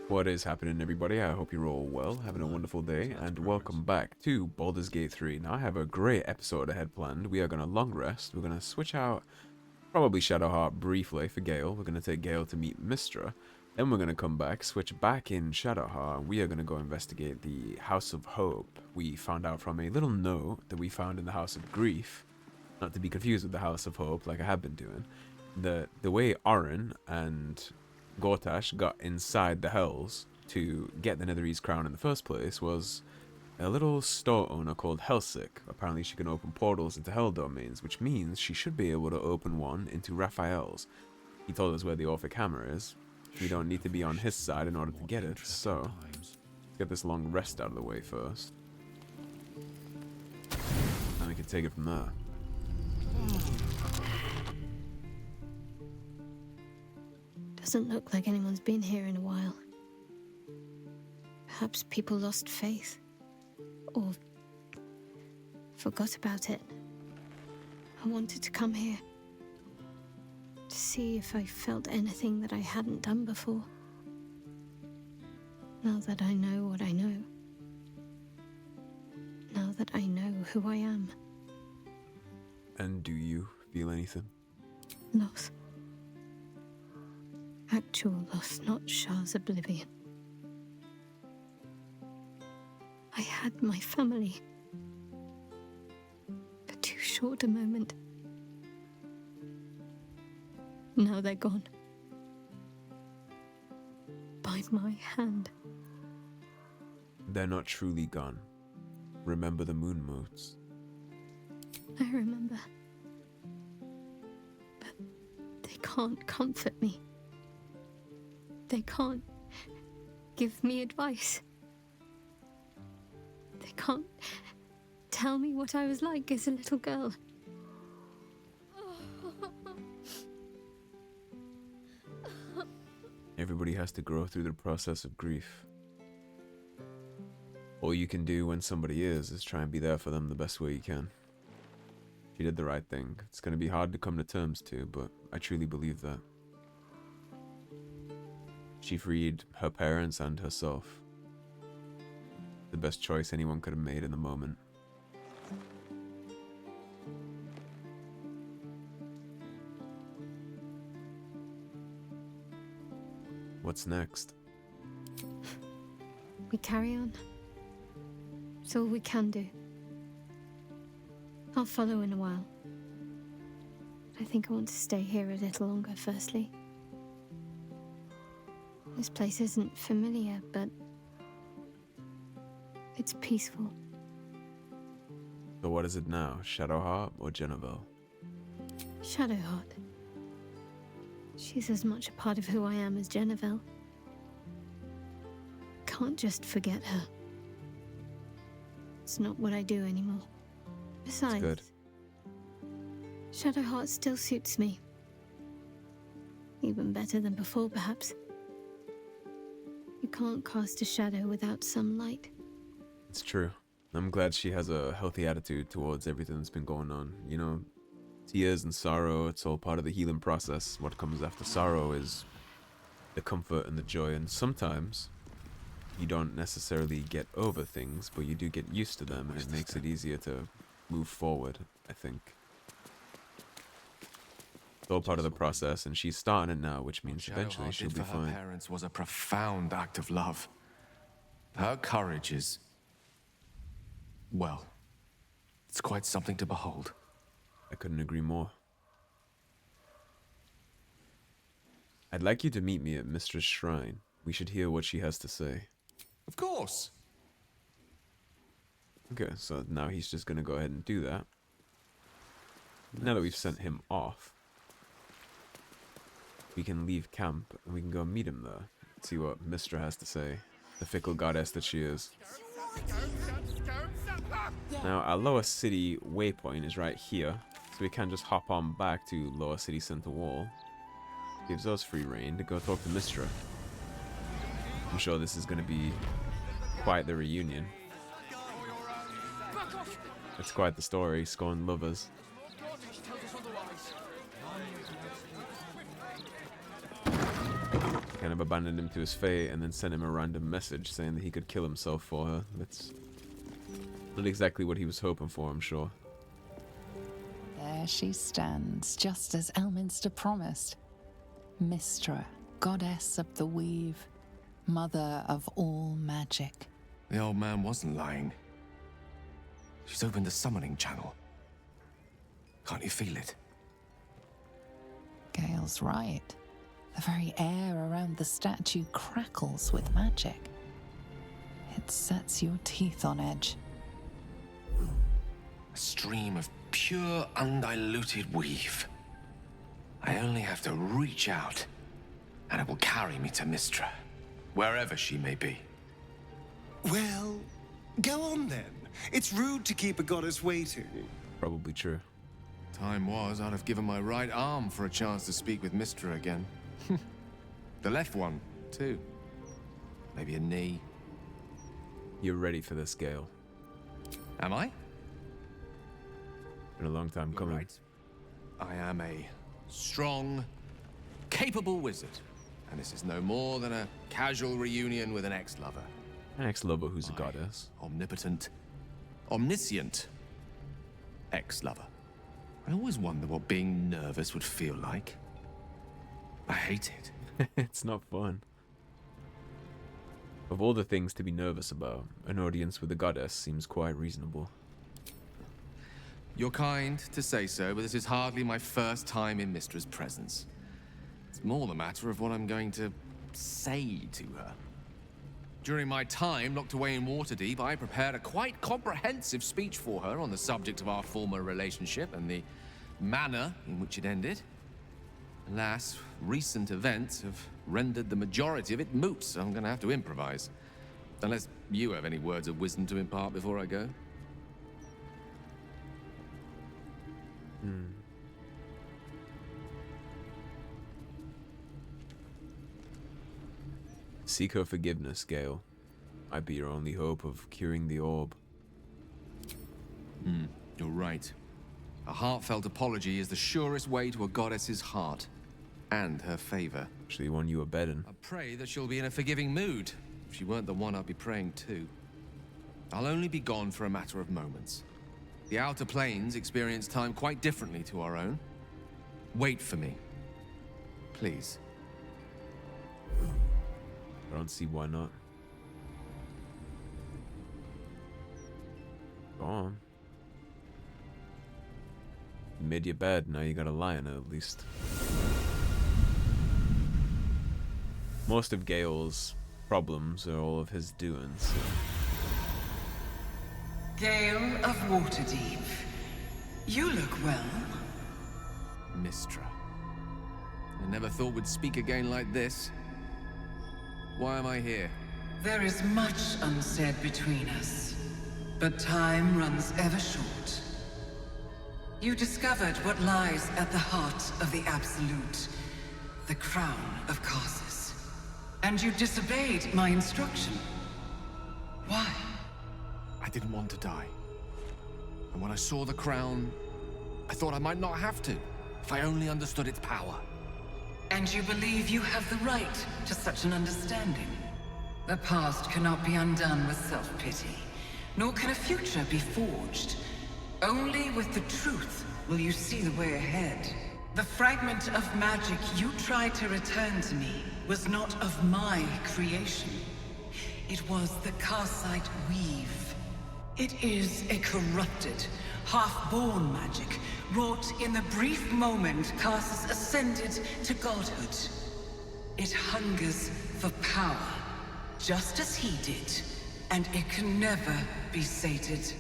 What is happening, everybody? I hope you're all well, having a wonderful day, and welcome back to Baldur's Gate 3. Now, I have a great episode ahead planned. We are going to long rest. We're going to switch out probably Shadowheart briefly for Gale. We're going to take Gale to meet Mystra. Then we're going to come back, switch back in Shadowheart, and we are going to go investigate the House of Hope. We found out from a little note that we found in the House of Grief, not to be confused with the House of Hope like I have been doing, that the way Orin and Gortash got inside the Hells to get the Netherese crown in the first place was a little store owner called Helsik. Apparently she can open portals into Hell domains, which means she should be able to open one into Raphael's. He told us where the Orphic Hammer is. We don't need to be on his side in order to get it, so let's get this long rest out of the way first. And we can take it from there. Doesn't look like anyone's been here in a while. Perhaps people lost faith. Or forgot about it. I wanted to come here. To see if I felt anything that I hadn't done before. Now that I know what I know. Now that I know who I am. And do you feel anything? Loss. Actual loss, not Shah's oblivion. I had my family. For too short a moment. Now they're gone. By my hand. They're not truly gone. Remember the moon motes. I remember. But they can't comfort me. They can't give me advice. They can't tell me what I was like as a little girl. Everybody has to grow through the process of grief. All you can do when somebody is try and be there for them the best way you can. She did the right thing. It's going to be hard to come to terms to, but I truly believe that. She freed her parents and herself. The best choice anyone could have made in the moment. What's next? We carry on. It's all we can do. I'll follow in a while. I think I want to stay here a little longer, firstly. This place isn't familiar, but it's peaceful. So what is it now? Shadowheart or Genevieve? Shadowheart. She's as much a part of who I am as Genevieve. Can't just forget her. It's not what I do anymore. Besides, good. Shadowheart still suits me. Even better than before, perhaps. You can't cast a shadow without some light. It's true. I'm glad she has a healthy attitude towards everything that's been going on. You know, tears and sorrow, it's all part of the healing process. What comes after sorrow is the comfort and the joy, and sometimes you don't necessarily get over things, but you do get used to them, and it makes it easier to move forward, I think. It's all part of the process, and she's starting it now, which means eventually she'll be fine. Her parents was a profound act of love. Her courage is, well, it's quite something to behold. I couldn't agree more. I'd like you to meet me at Mistra's shrine. We should hear what she has to say. Of course. Okay, so now he's just gonna go ahead and do that. Now that we've sent him off, we can leave camp and we can go meet him there. See what Mystra has to say. The fickle goddess that she is. Now, our Lower City waypoint is right here, so we can just hop on back to Lower City Center Wall. Gives us free reign to go talk to Mystra. I'm sure this is going to be quite the reunion. It's quite the story, scorned lovers. kind of abandoned him to his fate and then sent him a random message saying that he could kill himself for her. That's not exactly what he was hoping for, I'm sure. There she stands, just as Elminster promised. Mystra, goddess of the weave, mother of all magic. The old man wasn't lying. She's opened the summoning channel. Can't you feel it? Gale's right. The very air around the statue crackles with magic. It sets your teeth on edge. A stream of pure, undiluted weave. I only have to reach out, and it will carry me to Mystra, wherever she may be. Well, go on then. It's rude to keep a goddess waiting. Probably true. Time was, I'd have given my right arm for a chance to speak with Mystra again. The left one, too. Maybe a knee. You're ready for this, Gale. Am I? Been a long time You're coming. right. I am a strong, capable wizard. And this is no more than a casual reunion with an ex-lover. An ex-lover who's a goddess. Omnipotent, omniscient ex-lover. I always wonder what being nervous would feel like. I hate it. It's not fun. Of all the things to be nervous about, an audience with a goddess seems quite reasonable. You're kind to say so, but this is hardly my first time in Mystra's presence. It's more the matter of what I'm going to say to her. During my time locked away in Waterdeep, I prepared a quite comprehensive speech for her on the subject of our former relationship and the manner in which it ended. Alas, recent events have rendered the majority of it moot, so I'm going to have to improvise. Unless you have any words of wisdom to impart before I go. Seek her forgiveness, Gale. Might be your only hope of curing the orb. You're right. A heartfelt apology is the surest way to a goddess's heart and her favor. Actually, one you were betting. I pray that she'll be in a forgiving mood. If she weren't the one I'd be praying to. I'll only be gone for a matter of moments. The Outer Planes experience time quite differently to our own. Wait for me. Please. I don't see why not. Go on. You made your bed, now you gotta lie in it at least. Most of Gale's problems are all of his doing, so. Gale of Waterdeep, you look well. Mystra. I never thought we'd speak again like this. Why am I here? There is much unsaid between us, but time runs ever short. You discovered what lies at the heart of the Absolute, the crown of Karsus. And you disobeyed my instruction. Why? I didn't want to die. And when I saw the crown, I thought I might not have to, if I only understood its power. And you believe you have the right to such an understanding? The past cannot be undone with self-pity, nor can a future be forged. Only with the truth will you see the way ahead. The fragment of magic you tried to return to me was not of my creation. It was the Karsite weave. It is a corrupted, half-born magic, wrought in the brief moment Karsus ascended to godhood. It hungers for power, just as he did, and it can never be sated.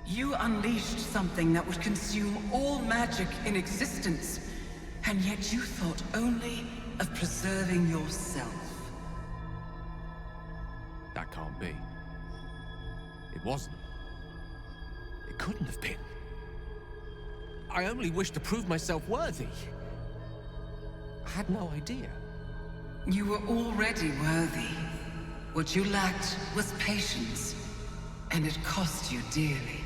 You unleashed something that would consume all magic in existence, and yet you thought only of preserving yourself. That can't be. It wasn't. It couldn't have been. I only wished to prove myself worthy. I had no idea. You were already worthy. What you lacked was patience, and it cost you dearly.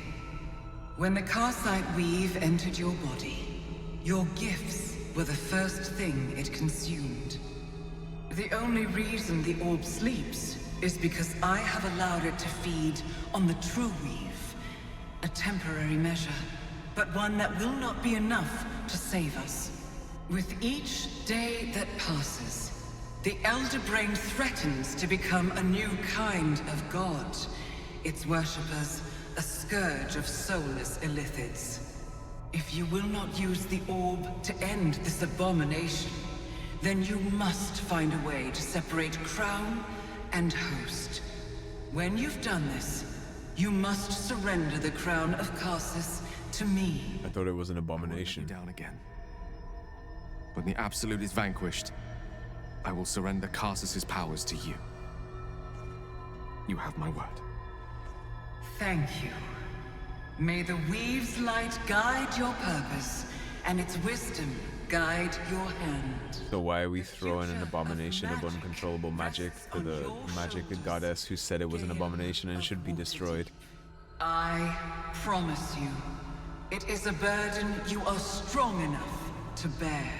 When the Karsite weave entered your body, your gifts were the first thing it consumed. The only reason the orb sleeps is because I have allowed it to feed on the true weave. A temporary measure, but one that will not be enough to save us. With each day that passes, the Elder Brain threatens to become a new kind of god. Its worshippers, a scourge of soulless illithids. If you will not use the orb to end this abomination, then you must find a way to separate crown and host. When you've done this, you must surrender the crown of Karsus to me. I thought it was an abomination. Down again. When the Absolute is vanquished, I will surrender Karsus's powers to you. You have my word. Thank you. May the Weave's light guide your purpose, and its wisdom guide your hand. So why are we throwing an abomination of uncontrollable magic to the magic goddess who said it was an abomination and should be destroyed? I promise you, it is a burden you are strong enough to bear.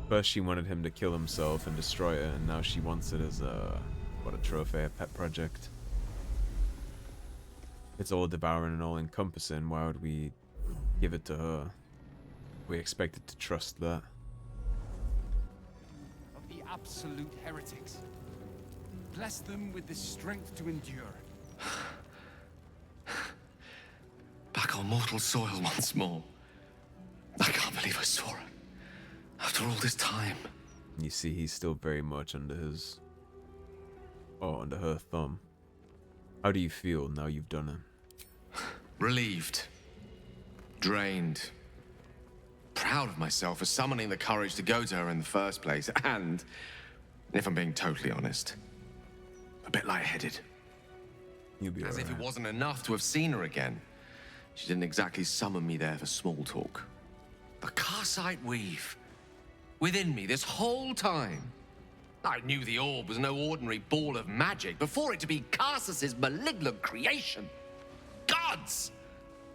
First she wanted him to kill himself and destroy it, and now she wants it as a trophy, a pet project. It's all devouring and all encompassing. Why would we give it to her? We expected to trust that. Of the absolute heretics. Bless them with the strength to endure. Back on mortal soil once more. I can't believe I saw her. After all this time. You see, he's still very much under his... under her thumb. How do you feel now you've done it? Relieved. Drained. Proud of myself for summoning the courage to go to her in the first place. And, if I'm being totally honest, a bit lightheaded. You'll be As alright. if it wasn't enough to have seen her again. She didn't exactly summon me there for small talk. The Karsite weave. Within me this whole time. I knew the orb was no ordinary ball of magic before it to be Karsus's malignant creation. Gods!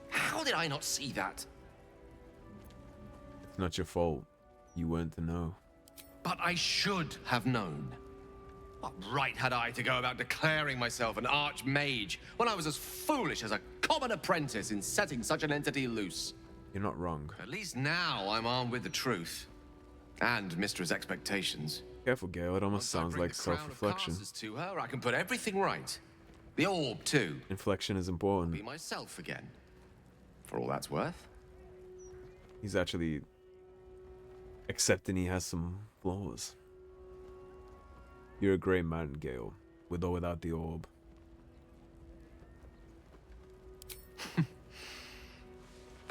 How did I not see that? It's not your fault. You weren't to know. But I should have known. What right had I to go about declaring myself an archmage when I was as foolish as a common apprentice in setting such an entity loose? You're not wrong. At least now I'm armed with the truth. And Mistra's expectations. Careful, Gale. It almost Once I sounds bring like the crown of self-reflection. Karsus to her, I can put everything right. The orb, too. Inflection is Be important. myself again. For all that's worth. He's actually accepting he has some flaws. You're a great man, Gale, with or without the orb.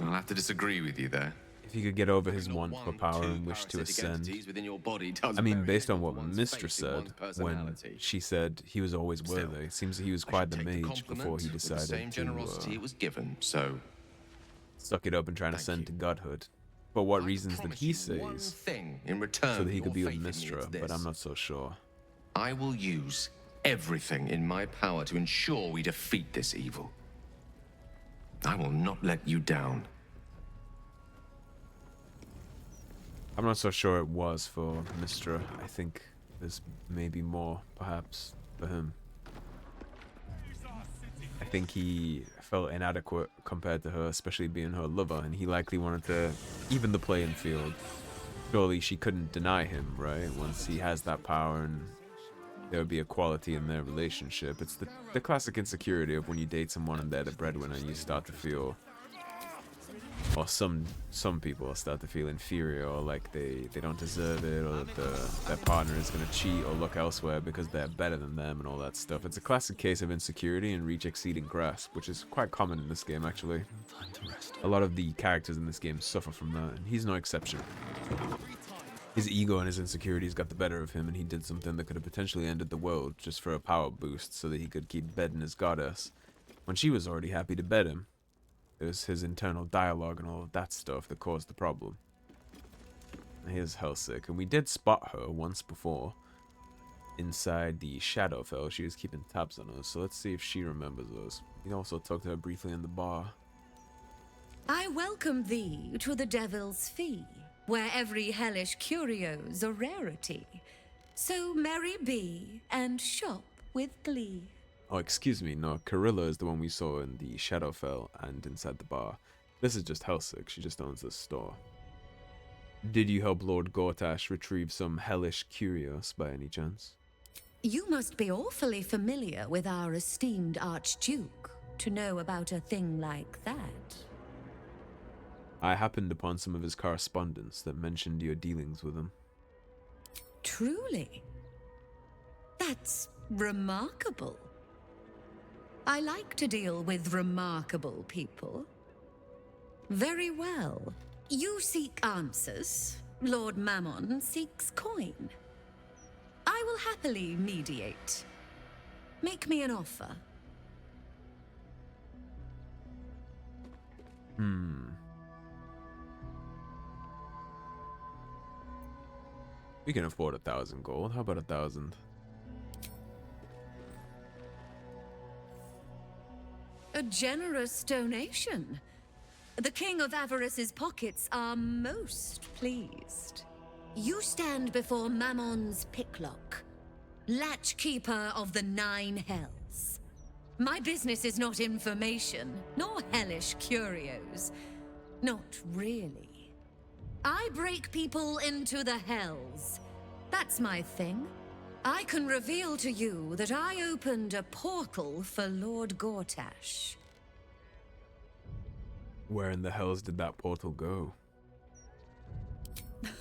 I'll have to disagree with you there. If he could get over his Not want for one, power two and wish to parasitic ascend. entities within your body does I mean, very based on little what for one's Mystra faith in said, one's when personality. she said he was always Still, worthy, it seems that he was I quite should the take mage compliment before he with the decided same to generosity it was given, so suck it up and try to Thank ascend you. to godhood. For what I reasons did promise he you say? one thing in return So that he for could be your with faith in me, Mystra, it's but I'm this. not so sure. I will use everything in my power to ensure we defeat this evil. I will not let you down. I'm not so sure it was for Mystra. I think there's maybe more, perhaps, for him. I think he felt inadequate compared to her, especially being her lover, and he likely wanted to even the playing field. Surely she couldn't deny him, right? Once he has that power and there would be equality in their relationship. It's the classic insecurity of when you date someone and they're the breadwinner and you start to feel... Or some people start to feel inferior, or like they don't deserve it, or that their partner is going to cheat or look elsewhere because they're better than them and all that stuff. It's a classic case of insecurity and reach exceeding grasp, which is quite common in this game actually. A lot of the characters in this game suffer from that, and he's no exception. His ego and his insecurities got the better of him, and he did something that could have potentially ended the world just for a power boost so that he could keep bedding his goddess when she was already happy to bed him. It was his internal dialogue and all of that stuff that caused the problem. Here's Helsik, and we did spot her once before inside the Shadowfell. She was keeping tabs on us, so let's see if she remembers us. We also talked to her briefly in the bar. I welcome thee to the Devil's Fee, where every hellish curio's a rarity. So merry be, and shop with glee. Oh, excuse me, no, Carilla is the one we saw in the Shadowfell and inside the bar. This is just Helsik, she just owns this store. Did you help Lord Gortash retrieve some hellish curios by any chance? You must be awfully familiar with our esteemed Archduke to know about a thing like that. I happened upon some of his correspondence that mentioned your dealings with him. Truly? That's remarkable. I like to deal with remarkable people. Very well. You seek answers. Lord Mammon seeks coin. I will happily mediate. Make me an offer. We can afford 1,000 gold. How about 1,000? A generous donation. The King of Avarice's pockets are most pleased. You stand before Mammon's picklock, latchkeeper of the 9 hells. My business is not information, nor hellish curios. Not really. I break people into the hells. That's my thing. I can reveal to you that I opened a portal for Lord Gortash. Where in the hells did that portal go?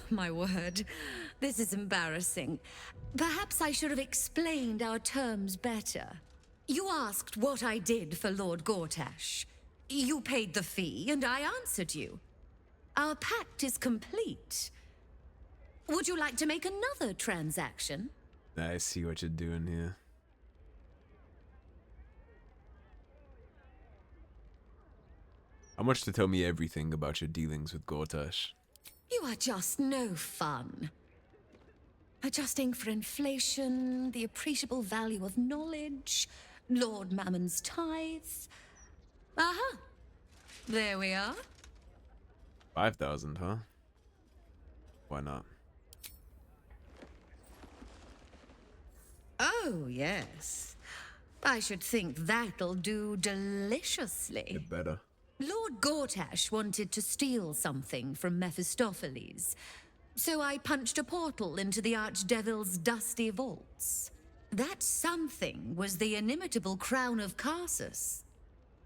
My word, this is embarrassing. Perhaps I should have explained our terms better. You asked what I did for Lord Gortash. You paid the fee, and I answered you. Our pact is complete. Would you like to make another transaction? I see what you're doing here. How much to tell me everything about your dealings with Gortash? You are just no fun. Adjusting for inflation, the appreciable value of knowledge, Lord Mammon's tithes. Aha! There we are. 5,000, huh? Why not? Oh, yes. I should think that'll do deliciously. It better. Lord Gortash wanted to steal something from Mephistopheles, so I punched a portal into the Archdevil's dusty vaults. That something was the inimitable crown of Karsus.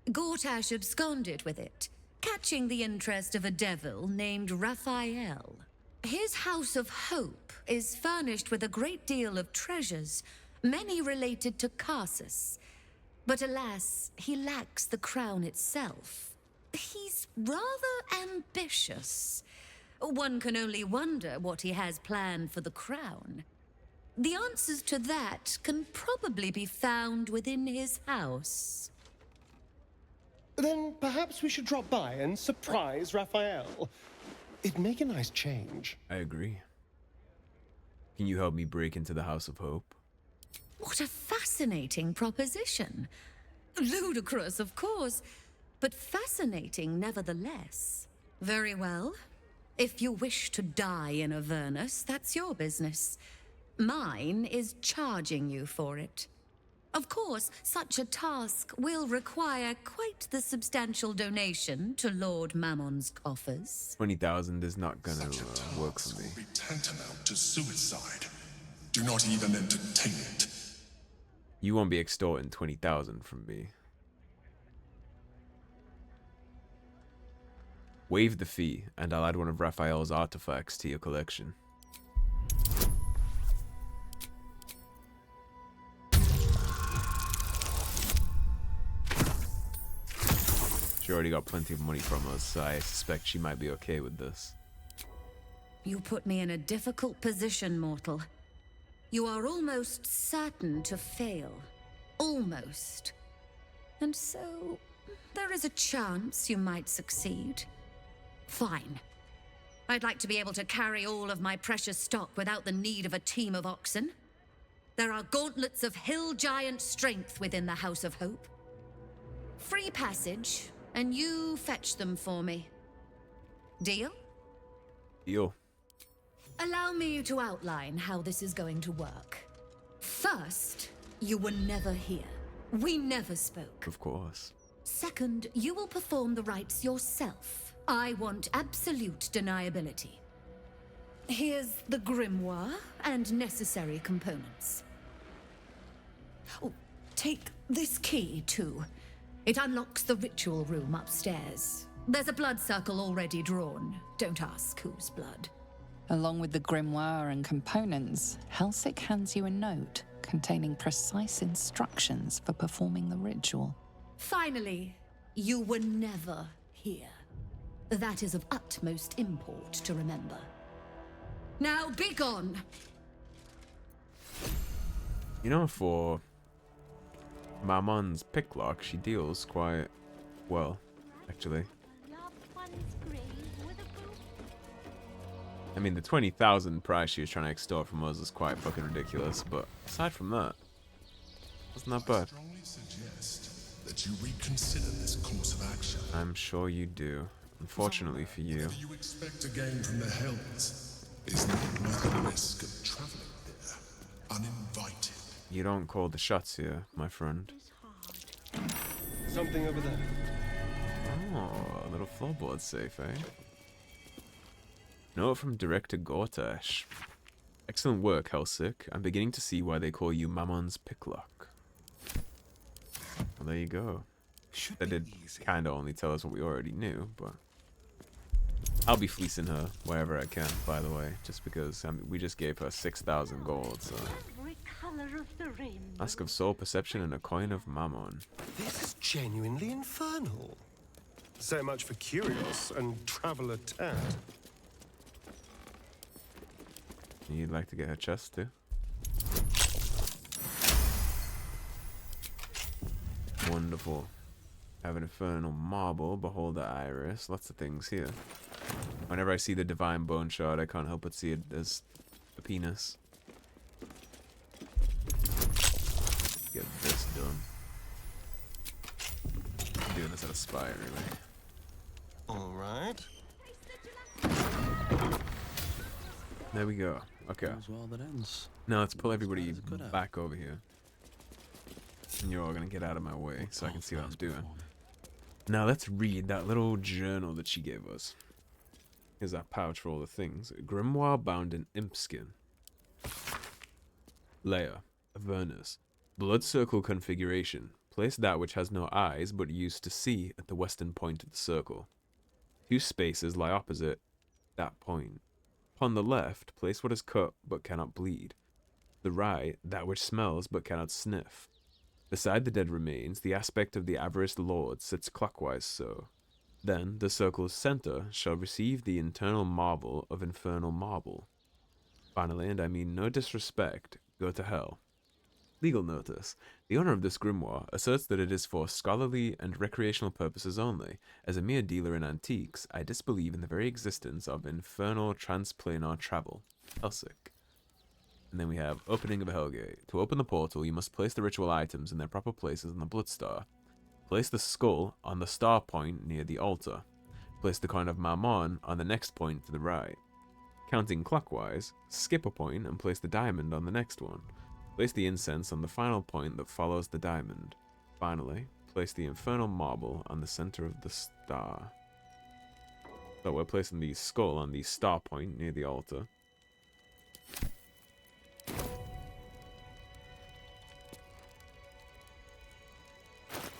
Gortash absconded with it, catching the interest of a devil named Raphael. His House of Hope is furnished with a great deal of treasures, many related to Karsus. But alas, he lacks the crown itself. He's rather ambitious. One can only wonder what he has planned for the crown. The answers to that can probably be found within his house. Then perhaps we should drop by and surprise Raphael. It'd make a nice change. I agree. Can you help me break into the House of Hope? What a fascinating proposition. Ludicrous, of course, but fascinating nevertheless. Very well. If you wish to die in Avernus, that's your business. Mine is charging you for it. Of course, such a task will require quite the substantial donation to Lord Mammon's coffers. 20,000 is not gonna work for me. Will be tantamount to suicide. Do not even entertain it. You won't be extorting 20,000 from me. Waive the fee, and I'll add one of Raphael's artifacts to your collection. She already got plenty of money from us, so I suspect she might be okay with this. You put me in a difficult position, mortal. You are almost certain to fail. Almost. And so, there is a chance you might succeed. Fine. I'd like to be able to carry all of my precious stock without the need of a team of oxen. There are gauntlets of hill giant strength within the House of Hope. Free passage, and you fetch them for me. Deal? Deal. Allow me to outline how this is going to work. First, you were never here. We never spoke. Of course. Second, you will perform the rites yourself. I want absolute deniability. Here's the grimoire and necessary components. Oh, take this key, too. It unlocks the ritual room upstairs. There's a blood circle already drawn. Don't ask whose blood. Along with the grimoire and components, Helsik hands you a note containing precise instructions for performing the ritual. Finally, you were never here. That is of utmost import to remember. Now be gone! You know, for Mamon's picklock, she deals quite well, actually. I mean, the 20,000 price she was trying to extort from us is quite fucking ridiculous, but aside from that, wasn't that bad. I strongly suggest that you reconsider this course of action. I'm sure you do. Unfortunately for you. Whatever you expect to gain from the Hells is not worth the risk of traveling there uninvited. You don't call the shots here, my friend. Something over there. Oh, a little floorboard safe, eh? Note from director Gortash. Excellent work, Helsik. I'm beginning to see why they call you Mamon's picklock. Well, there you go. They did kind of only tell us what we already knew, but I'll be fleecing her wherever I can, by the way, just because we just gave her 6,000 gold, so. Mask of soul perception and a coin of Mammon. This is genuinely infernal. So much for Curios and Traveler Tad. You'd like to get her chest too? Wonderful. Have an infernal marble, behold the iris, lots of things here. Whenever I see the divine bone shard, I can't help but see it as a penis. Get this done. I'm doing this at a spire, really. Alright. There we go. Okay. Now let's pull everybody back over here. And you're all gonna get out of my way so I can see what I'm doing. Now let's read that little journal that she gave us. Here's that pouch for all the things. Grimoire bound in imp skin. Layer. Avernus. Blood circle configuration. Place that which has no eyes but used to see at the western point of the circle. 2 spaces lie opposite that point. Upon the left, place what is cut but cannot bleed. The right, that which smells but cannot sniff. Beside the dead remains, the aspect of the avariced lord sits clockwise so. Then the circle's center shall receive the internal marvel of infernal marble. Finally, and I mean no disrespect, go to hell. Legal notice. The owner of this grimoire asserts that it is for scholarly and recreational purposes only. As a mere dealer in antiques, I disbelieve in the very existence of infernal transplanar travel. Helsik. And then we have opening of a Hellgate. To open the portal, you must place the ritual items in their proper places on the Bloodstar. Place the skull on the star point near the altar. Place the coin of Mammon on the next point to the right. Counting clockwise, skip a point and place the diamond on the next one. Place the incense on the final point that follows the diamond. Finally, place the infernal marble on the center of the star. So we're placing the skull on the star point near the altar.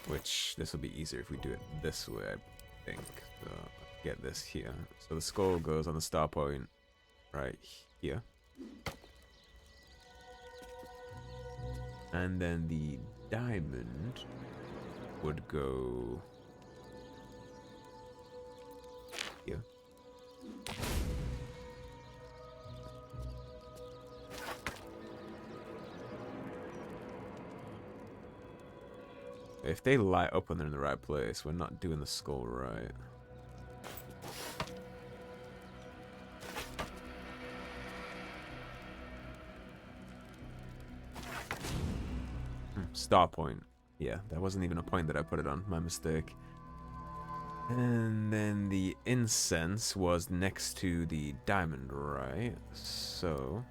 Which, this will be easier if we do it this way, I think. So, get this here. So the skull goes on the star point right here. And then the diamond would go here. If they light up when they're in the right place, we're not doing the skull right. Star point. Yeah, that wasn't even a point that I put it on. My mistake. And then the incense was next to the diamond, right? So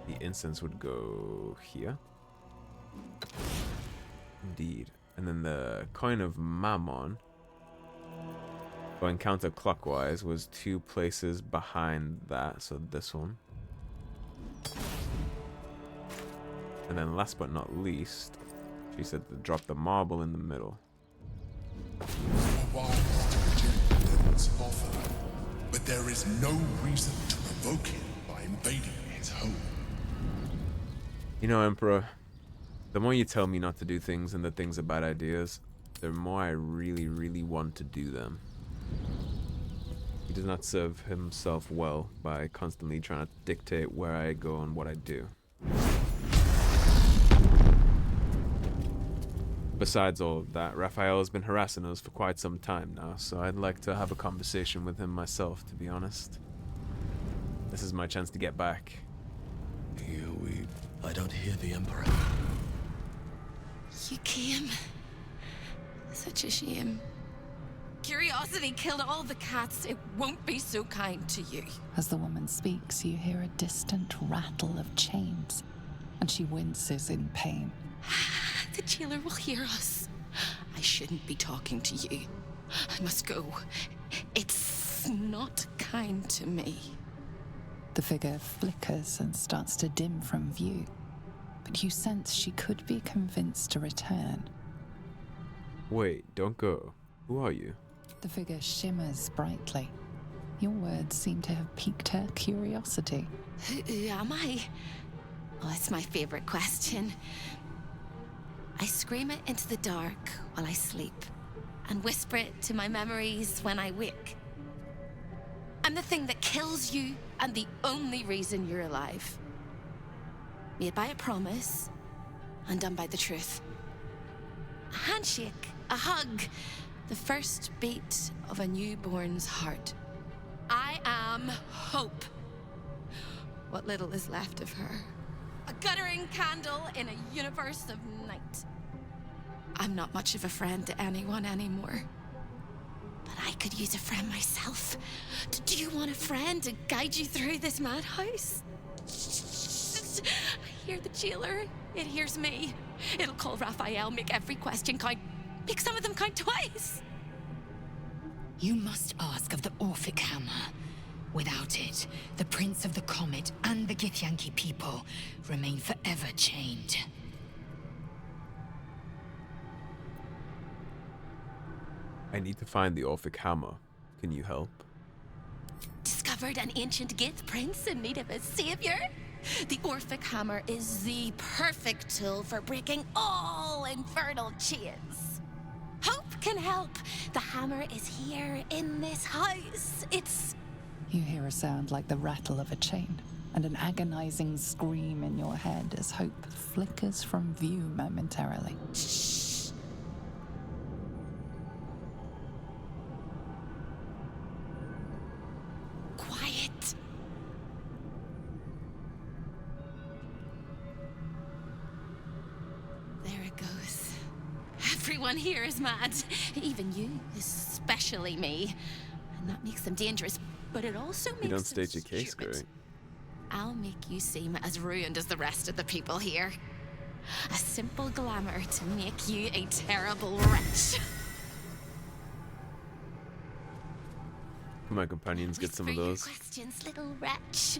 the incense would go here. Indeed. And then the coin of Mammon, going counterclockwise, was 2 places behind that, so this one. And then last but not least, she said to drop the marble in the middle. You are wise to reject the devil's offer, but there is no reason to provoke him by invading his home. You know, Emperor, the more you tell me not to do things and that things are bad ideas, the more I really, really want to do them. He does not serve himself well by constantly trying to dictate where I go and what I do. Besides all of that, Raphael has been harassing us for quite some time now, so I'd like to have a conversation with him myself, to be honest. This is my chance to get back. You weep. I don't hear the Emperor. You came. Such a shame. Curiosity killed all the cats. It won't be so kind to you. As the woman speaks, you hear a distant rattle of chains, and she winces in pain. The jailer will hear us. I shouldn't be talking to you. I must go. It's not kind to me. The figure flickers and starts to dim from view, but you sense she could be convinced to return. Wait, don't go. Who are you? The figure shimmers brightly. Your words seem to have piqued her curiosity. Who am I? Oh, it's my favorite question. I scream it into the dark while I sleep, and whisper it to my memories when I wake. I'm the thing that kills you, and the only reason you're alive. Made by a promise, undone by the truth. A handshake, a hug, the first beat of a newborn's heart. I am hope. What little is left of her. A guttering candle in a universe of night. I'm not much of a friend to anyone anymore. But I could use a friend myself. Do you want a friend to guide you through this madhouse? I hear the jailer. It hears me. It'll call Raphael, make every question count. Make some of them count twice. You must ask of the Orphic Hammer. Without it, the Prince of the Comet and the Githyanki people remain forever chained. I need to find the Orphic Hammer. Can you help? Discovered an ancient Gith prince in need of a savior? The Orphic Hammer is the perfect tool for breaking all infernal chains. Hope can help. The hammer is here in this house. It's... You hear a sound like the rattle of a chain, and an agonizing scream in your head as hope flickers from view momentarily. Shh. Quiet. There it goes. Everyone here is mad. Even you, especially me. And that makes them dangerous. But it also makes You don't them state your case stupid. great. I'll make you seem as ruined as the rest of the people here. A simple glamour to make you a terrible wretch. Can my companions get some of Whisper your those? questions, little wretch.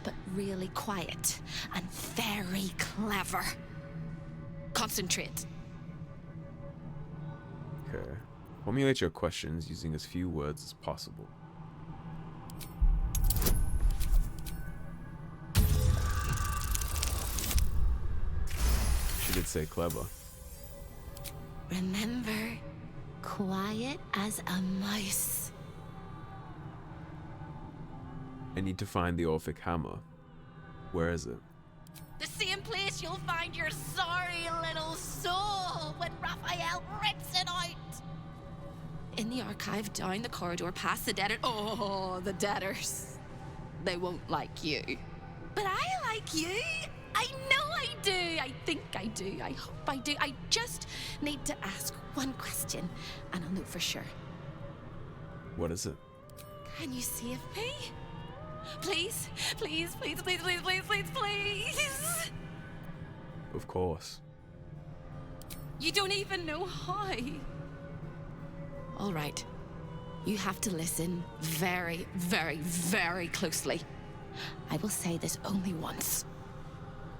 But really quiet and very clever. Concentrate. Okay. Formulate your questions using as few words as possible. She did say clever. Remember, quiet as a mouse. I need to find the Orphic Hammer. Where is it? The same place you'll find your sorry little soul when Raphael rips it out. In the archive, down the corridor, past the debtor. Oh, the debtors. They won't like you. But I like you. I know I do. I think I do. I hope I do. I just need to ask one question, and I'll know for sure. What is it? Can you save me? Please, please, please, please, please, please, please, please. Of course. You don't even know how. All right. You have to listen very, very, very closely. I will say this only once.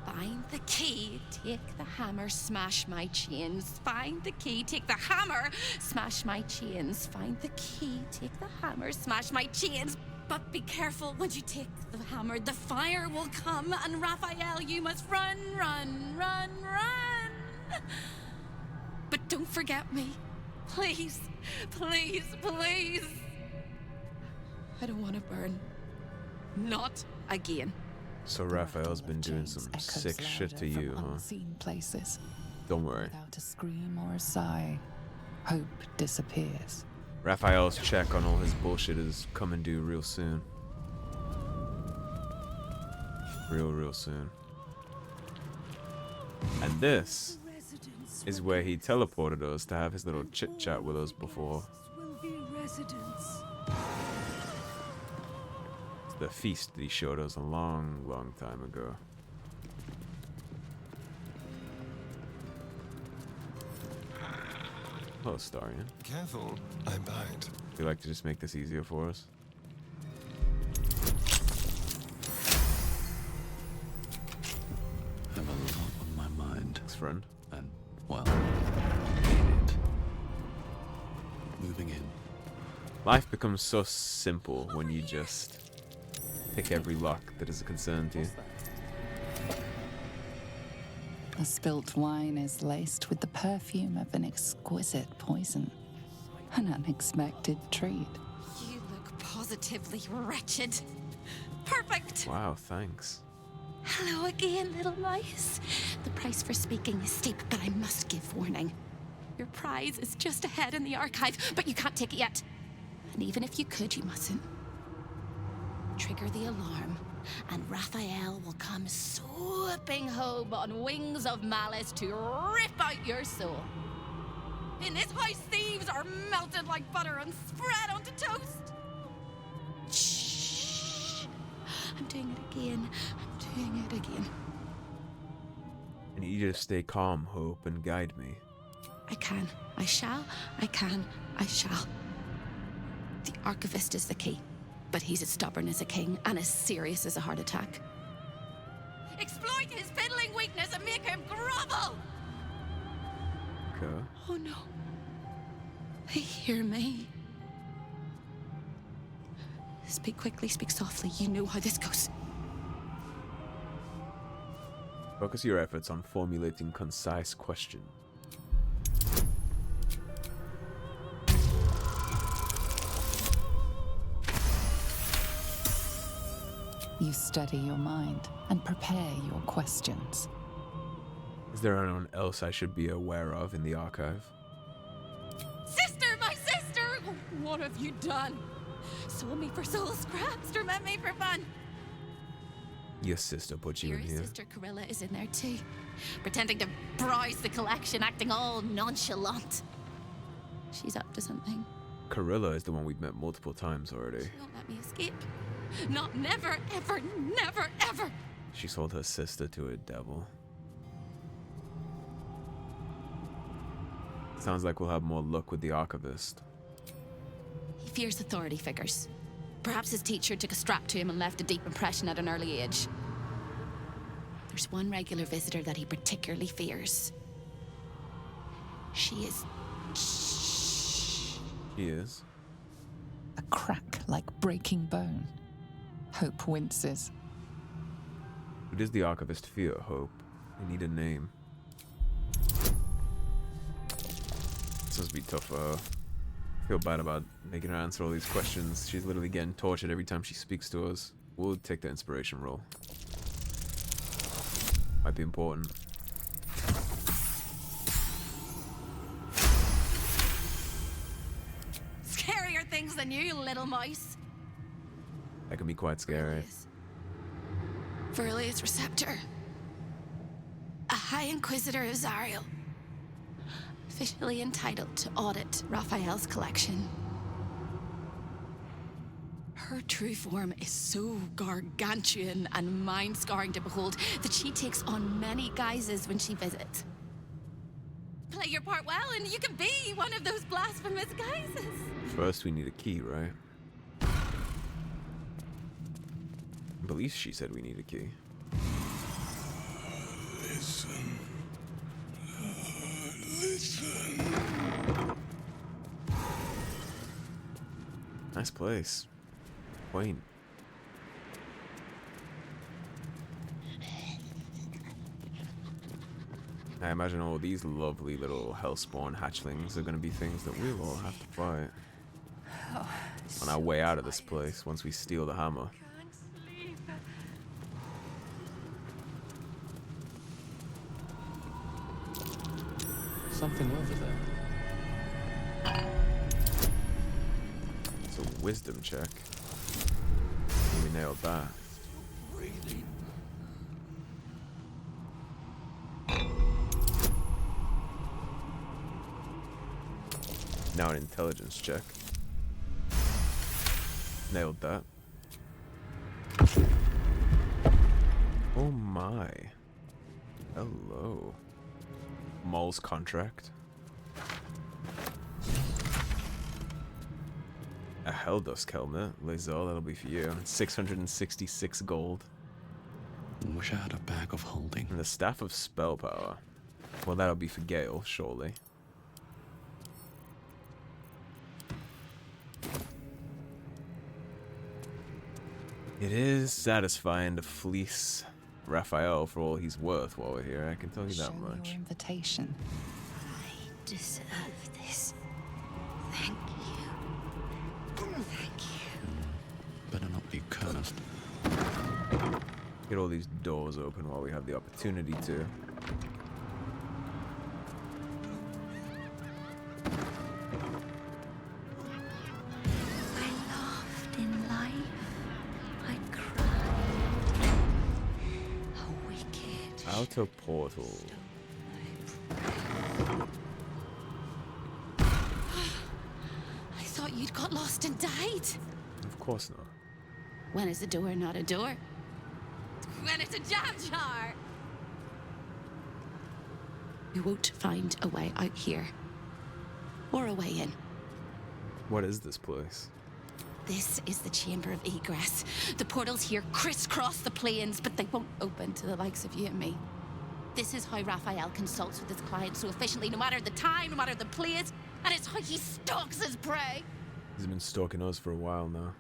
Find the key, take the hammer, smash my chains. Find the key, take the hammer, smash my chains. Find the key, take the hammer, smash my chains. But be careful when you take the hammer. The fire will come, and Raphael, you must run, run, run, run. But don't forget me. Please, please, please. I don't want to burn. Not again. So Raphael's been doing some sick shit to you, huh? Unseen places. Don't worry. Without a scream or a sigh, hope disappears. Raphael's check on all his bullshit is coming due real soon. Real soon. And this is where he teleported us to have his little chit chat with us before. It's the feast that he showed us a long time ago. Hello, Starion. Careful, I bite. Would you like to just make this easier for us? I have a lot on my mind. Thanks, friend. And, well, in it. Moving in. Life becomes so simple when you just pick every lock that is a concern to you. The spilt wine is laced with the perfume of an exquisite poison. An unexpected treat. You look positively wretched. Perfect. Wow, thanks. Hello again, little mice. The price for speaking is steep, but I must give warning. Your prize is just ahead in the archive, but you can't take it yet. And even if you could, you mustn't. Trigger the alarm, and Raphael will come swooping home on wings of malice to rip out your soul. In this house, thieves are melted like butter and spread onto toast. Shh. I'm doing it again. I'm doing it again. I need you to stay calm, Hope, and guide me. I can. I shall. I can. I shall. The archivist is the key, but he's as stubborn as a king and as serious as a heart attack. Exploit his fiddling weakness and make him grovel! Okay. Oh no. They hear me. Speak quickly, speak softly. You know how this goes. Focus your efforts on formulating concise questions. You steady your mind and prepare your questions. Is there anyone else I should be aware of in the archive? Sister, my sister! What have you done? Sold me for soul scraps or meant me for fun? Your sister put you Your in here. sister Corilla is in there too, pretending to browse the collection, acting all nonchalant. She's up to something. Corilla is the one we've met multiple times already. She won't let me escape. Not never, ever, never, ever. She sold her sister to a devil. Sounds like we'll have more luck with the archivist. He fears authority figures. Perhaps his teacher took a strap to him and left a deep impression at an early age. There's one regular visitor that he particularly fears. She is... She is. A crack like breaking bone. Hope winces. Who does the archivist fear, Hope? I need a name. This must be tough for her. I feel bad about making her answer all these questions. She's literally getting tortured every time she speaks to us. We'll take the inspiration roll. Might be important. Scarier things than you, little mice. That can be quite scary. Verilius receptor. A High Inquisitor of Zariel. Officially entitled to audit Raphael's collection. Her true form is so gargantuan and mind-scarring to behold that she takes on many guises when she visits. Play your part well and you can be one of those blasphemous guises. First, we need a key, right? I believe she said we need a key. Listen. Listen. Nice place. Quaint. I imagine all these lovely little hellspawn hatchlings are going to be things that we'll all have to fight on our way out of this place once we steal the hammer. Something over there. It's a wisdom check. We nailed that. Really? Now an intelligence check. Nailed that. Oh my. Hello. Maul's contract. A Helldusk helmet. Lazar, that'll be for you. 666 gold. Wish I had a bag of holding. And the Staff of Spell Power. Well, that'll be for Gale, surely. It is satisfying to fleece Raphael for all he's worth while we're here, I can tell you that Show much. your invitation. I deserve this. Thank you. Thank you. Better not be cursed. Get all these doors open while we have the opportunity to. I laughed in life. I cried. A wicked. Outer portal. I thought you'd got lost and died. Of course not. When is a door not a door? When it's a jam jar! You won't find a way out here. Or a way in. What is this place? This is the chamber of egress. The portals here crisscross the planes, but they won't open to the likes of you and me. This is how Raphael consults with his clients so efficiently, no matter the time, no matter the place, and it's how he stalks his prey. He's been stalking us for a while now.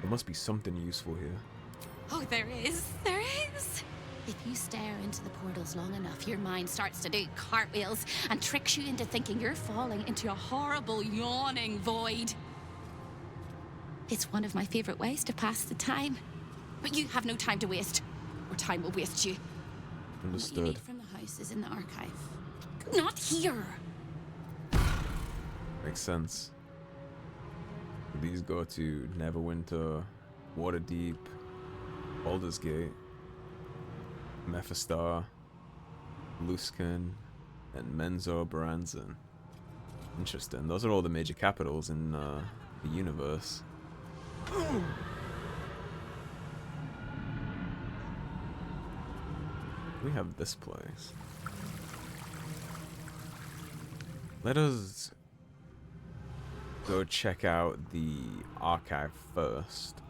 There must be something useful here. Oh, there is. There is. If you stare into the portals long enough, your mind starts to do cartwheels and tricks you into thinking you're falling into a horrible, yawning void. It's one of my favorite ways to pass the time. But you have no time to waste, or time will waste you. What you Understood. need from the house is in the archive. Not here. Makes sense. These go to Neverwinter, Waterdeep, Baldur's Gate, Mephistar, Luskan, and Menzo Baranzan. Interesting. Those are all the major capitals in the universe. We have this place. Let us go check out the archive first.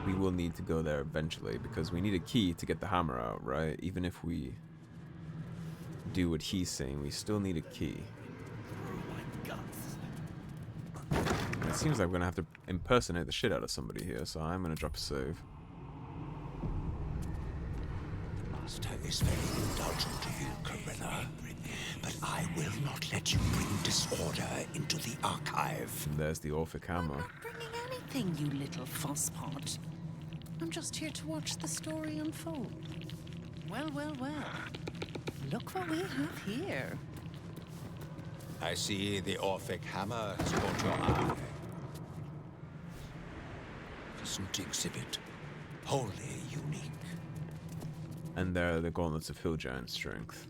We will need to go there eventually because we need a key to get the hammer out, right? Even if we do what he's saying, we still need a key. It seems like we're gonna have to impersonate the shit out of somebody here, so I'm gonna drop a save. Master is very indulgent to you, Corinna, but I will not let you bring disorder into the archive. And there's the Orphic hammer. Bringing anything, you little fusspot. I'm just here to watch the story unfold. Well, well, well. Look what we have here. I see the Orphic hammer has caught your eye. Decent exhibit. Wholly unique. And they're the gauntlets of hill giant strength.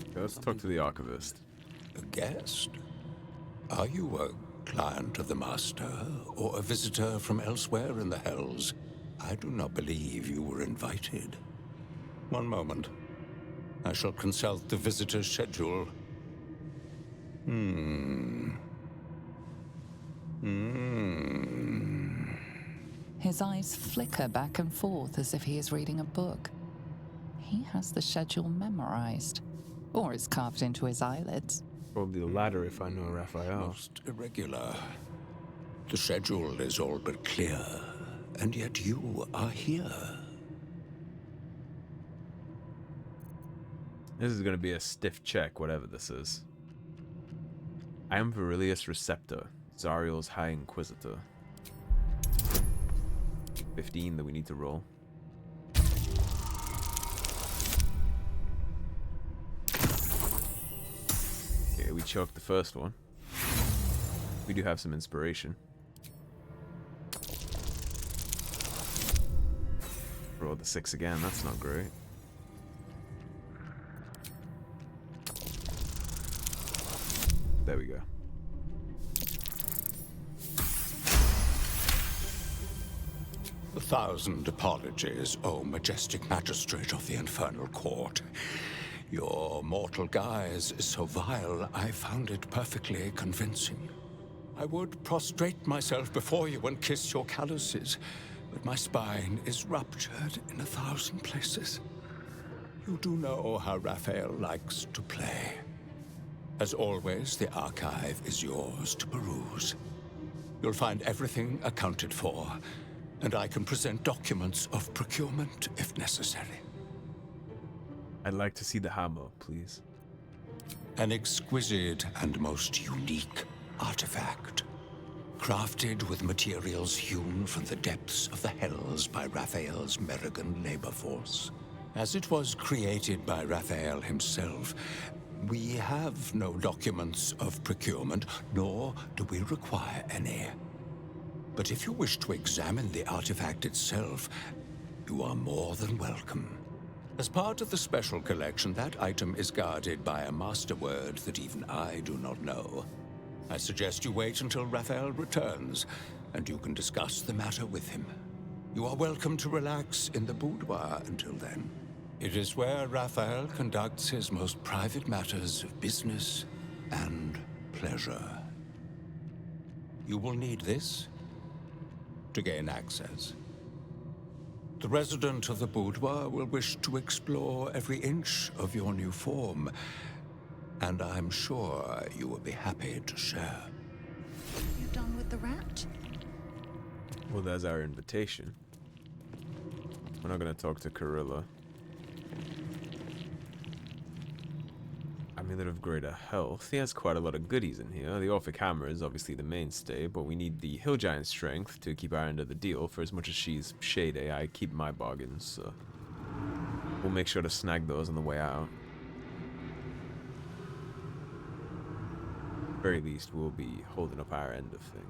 Okay, let's talk to the archivist. A guest? Are you a client of the Master, or a visitor from elsewhere in the Hells? I do not believe you were invited. One moment. I shall consult the visitor's schedule. His eyes flicker back and forth as if he is reading a book. He has the schedule memorized, or it's carved into his eyelids. Probably the latter if I know Raphael. Most irregular. The schedule is all but clear, and yet you are here. This is going to be a stiff check, whatever this is. I am Virilius Receptor, Zariel's High Inquisitor. 15 that we need to roll. Okay, we choked the first one. We do have some inspiration. Roll the 6 again, that's not great. There we go. A thousand apologies, O majestic magistrate of the Infernal Court. Your mortal guise is so vile, I found it perfectly convincing. I would prostrate myself before you and kiss your calluses, but my spine is ruptured in 1,000 places. You do know how Raphael likes to play. As always, the archive is yours to peruse. You'll find everything accounted for, and I can present documents of procurement if necessary. I'd like to see the hammer, please. An exquisite and most unique artifact, crafted with materials hewn from the depths of the Hells by Raphael's Merrigan labor force. As it was created by Raphael himself, we have no documents of procurement, nor do we require any. But if you wish to examine the artifact itself, you are more than welcome. As part of the special collection, that item is guarded by a master word that even I do not know. I suggest you wait until Raphael returns, and you can discuss the matter with him. You are welcome to relax in the boudoir until then. It is where Raphael conducts his most private matters of business and pleasure. You will need this to gain access. The resident of the boudoir will wish to explore every inch of your new form, and I'm sure you will be happy to share. You done with the rat? Well, there's our invitation. We're not going to talk to Carilla. Amulet of Greater Health. He has quite a lot of goodies in here. The Orphic Hammer is obviously the mainstay, but we need the Hill Giant Strength to keep our end of the deal. For as much as she's shady, I keep my bargains, so we'll make sure to snag those on the way out. At the very least, we'll be holding up our end of things.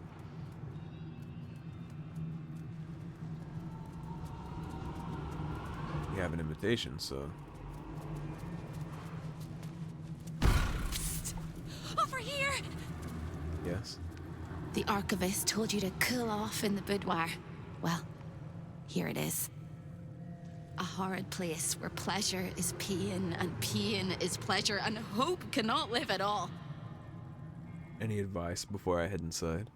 We have an invitation, so... Over here! Yes? The archivist told you to cool off in the boudoir. Well, here it is. A horrid place where pleasure is pain, and pain is pleasure, and hope cannot live at all. Any advice before I head inside?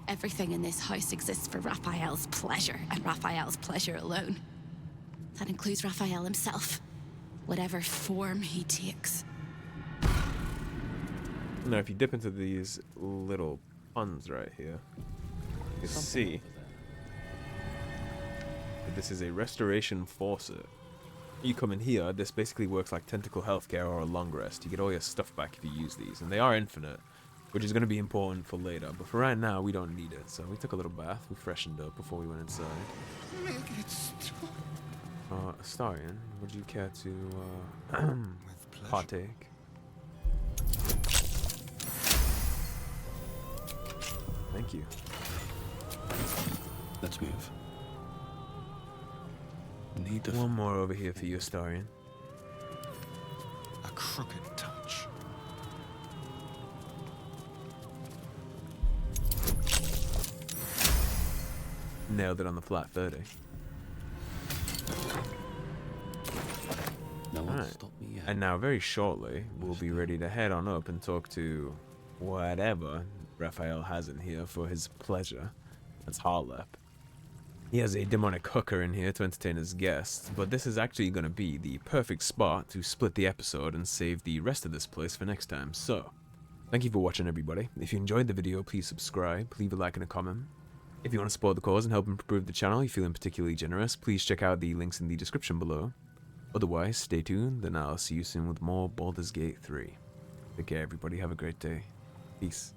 Everything in this house exists for Raphael's pleasure, and Raphael's pleasure alone. That includes Raphael himself, whatever form he takes. Now, if you dip into these little puns right here, you see that this is a restoration faucet. You come in here, this basically works like tentacle healthcare or a long rest. You get all your stuff back if you use these, and they are infinite, which is going to be important for later. But for right now, we don't need it. So we took a little bath, we freshened up before we went inside. Make it stop. Astarion, would you care to partake? Thank you. Let's move. Need the One more over here for you, Astarion. A crooked touch. Nailed it on the flat 30. No one Alright. stop me yet. And now, very shortly, we'll be ready to head on up and talk to whatever Raphael has in here for his pleasure. That's Harlep. He has a demonic hooker in here to entertain his guests, but this is actually going to be the perfect spot to split the episode and save the rest of this place for next time. So, thank you for watching, everybody. If you enjoyed the video, please subscribe, leave a like and a comment. If you want to support the cause and help improve the channel, you're feeling particularly generous, please check out the links in the description below. Otherwise, stay tuned, and I'll see you soon with more Baldur's Gate 3. Take care, everybody. Have a great day. Peace.